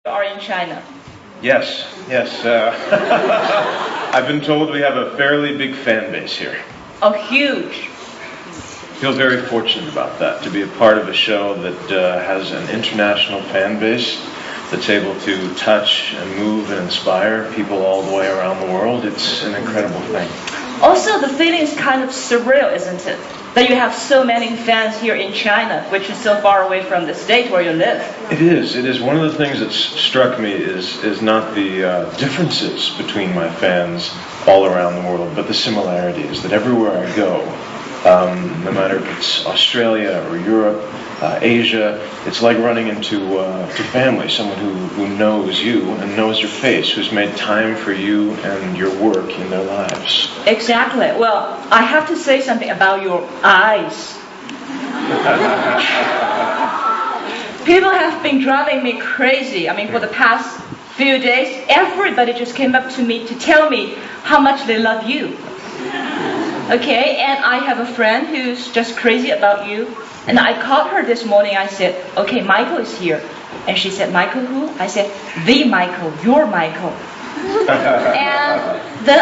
are in China. Yes. I've been told we have a fairly big fan base here. Oh, huge. Feel very fortunate about that, to be a part of a show that has an international fan base that's able to touch and move and inspire people all the way around the world. It's an incredible thing. Also, the feeling is kind of surreal, isn't it? That you have so many fans here in China, which is so far away from the state where you live. It is. One of the things that's struck me is not the differences between my fans all around the world, but the similarities, that everywhere I go, no matter if it's Australia or Europe, Asia, it's like running into family, someone who knows you and knows your face, who's made time for you and your work in their lives. Exactly. Well, I have to say something about your eyes. People have been driving me crazy. I mean, for the past few days, everybody just came up to me to tell me how much they love you. Okay, and I have a friend who's just crazy about you. And I called her this morning. I said, okay, Michael is here. And she said, Michael who? I said, the Michael, your Michael. And then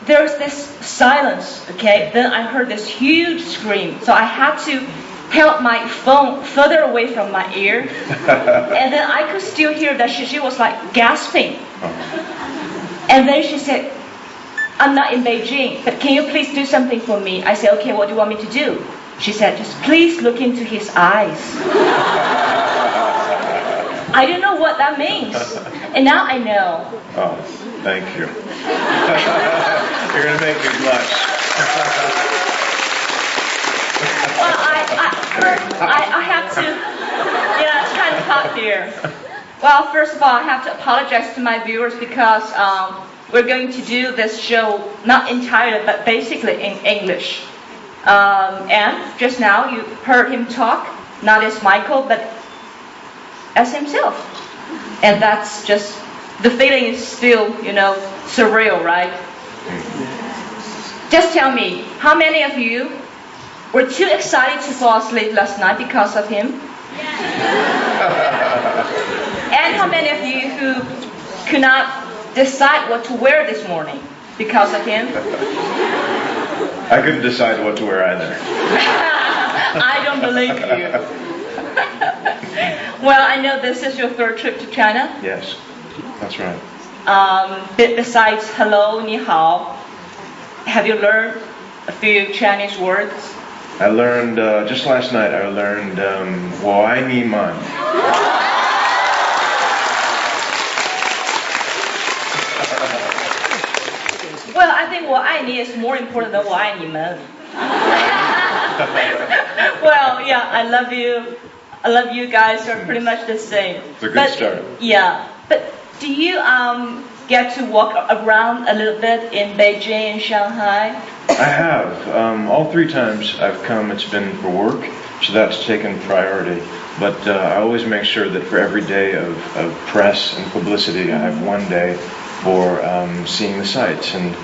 there's this silence, okay? Then I heard this huge scream. So I had to held my phone further away from my ear. And then I could still hear that she was like gasping. And then she said, I'm not in Beijing, but can you please do something for me? I said, okay, what do you want me to do? She said, just please look into his eyes. I don't know what that means. And now I know. Oh, thank you. You're going to make me blush. Well, I have to, it's kind of hot here. Well, first of all, I have to apologize to my viewers because we're going to do this show not entirely, but basically in English. And just now you heard him talk, not as Michael, but as himself. And that's just, the feeling is still, surreal, right? Just tell me, how many of you were too excited to fall asleep last night because of him? And how many of you who could not decide what to wear this morning because of him? I couldn't decide what to wear either. I don't believe you. Well, I know this is your third trip to China. Yes, that's right. Besides hello, ni hao, have you learned a few Chinese words? I learned, just last night, I learned Wo Ai Chi Caomei. Well, I think 我爱你 is more important than 我爱你们. Well, yeah, I love you. I love you guys. Are pretty much the same. It's a good start. Yeah, but do you get to walk around a little bit in Beijing and Shanghai? I have. All three times I've come, it's been for work, so that's taken priority. But I always make sure that for every day of press and publicity, I have one day for seeing the sights and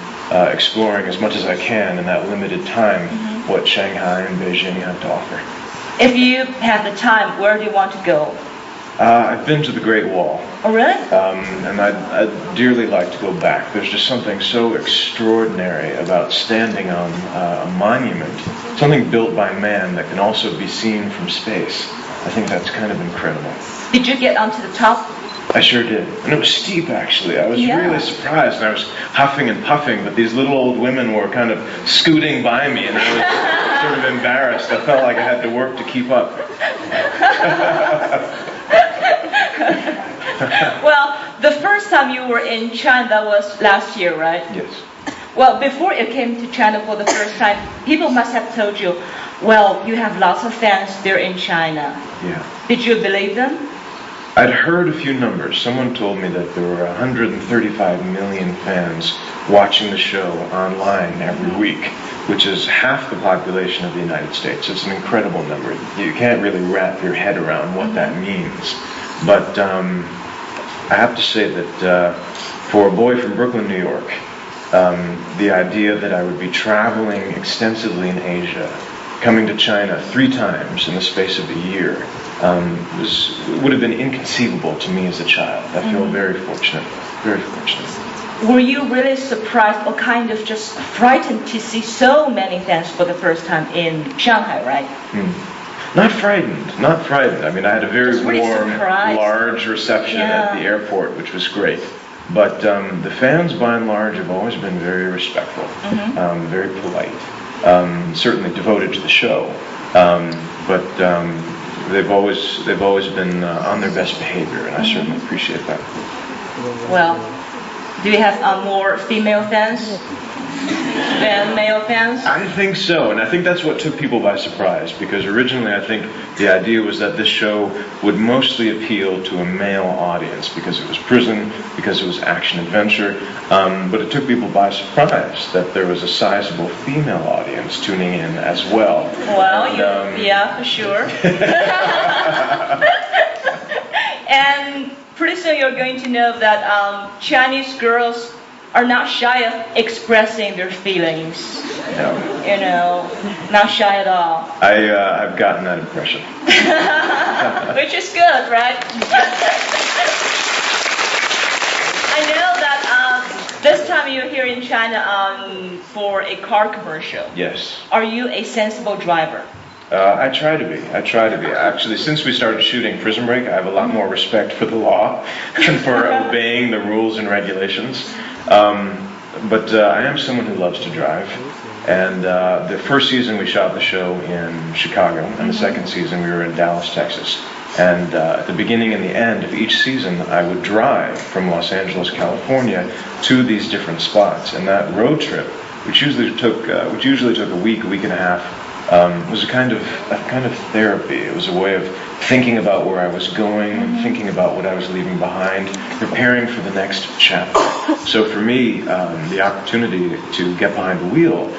exploring as much as I can in that limited time what Shanghai and Beijing have to offer. If you have the time, where do you want to go? I've been to the Great Wall. Oh, really? And I'd dearly like to go back. There's just something so extraordinary about standing on a monument, something built by man that can also be seen from space. I think that's kind of incredible. Did you get onto the top? I sure did. And it was steep, actually. I was really surprised. And I was huffing and puffing, but these little old women were kind of scooting by me, and I was sort of embarrassed. I felt like I had to work to keep up. Well, the first time you were in China, that was last year, right? Yes. Well, before you came to China for the first time, people must have told you, well, you have lots of fans there in China. Yeah. Did you believe them? I'd heard a few numbers. Someone told me that there were 135 million fans watching the show online every week, which is half the population of the United States. It's an incredible number. You can't really wrap your head around what that means. But I have to say that for a boy from Brooklyn, New York, the idea that I would be traveling extensively in Asia, coming to China 3 times in the space of a year, would have been inconceivable to me as a child. I feel very fortunate, very fortunate. Were you really surprised or kind of just frightened to see so many fans for the first time in Shanghai, right? Not frightened, not frightened. I mean, I had a very Just really warm, surprised. large reception at the airport, which was great. But the fans, by and large, have always been very respectful, very polite, certainly devoted to the show. But they've always been on their best behavior, and I certainly appreciate that. Well, do you have more female fans than male fans? I think so, and I think that's what took people by surprise, because originally I think the idea was that this show would mostly appeal to a male audience, because it was prison, because it was action-adventure, but it took people by surprise that there was a sizable female audience tuning in as well. Well, yeah, for sure. And pretty soon you're going to know that Chinese girls are not shy of expressing their feelings. No. You know, not shy at all. I've gotten that impression. Which is good, right? I know that this time you're here in China for a car commercial. Yes. Are you a sensible driver? I try to be. Actually, since we started shooting Prison Break, I have a lot more respect for the law and for obeying the rules and regulations. But I am someone who loves to drive. And the first season we shot the show in Chicago, and the second season we were in Dallas, Texas. And at the beginning and the end of each season, I would drive from Los Angeles, California, to these different spots. And that road trip, which usually took a week and a half, was a kind of therapy. It was a way of thinking about where I was going, thinking about what I was leaving behind, preparing for the next chapter. So for me, the opportunity to get behind the wheel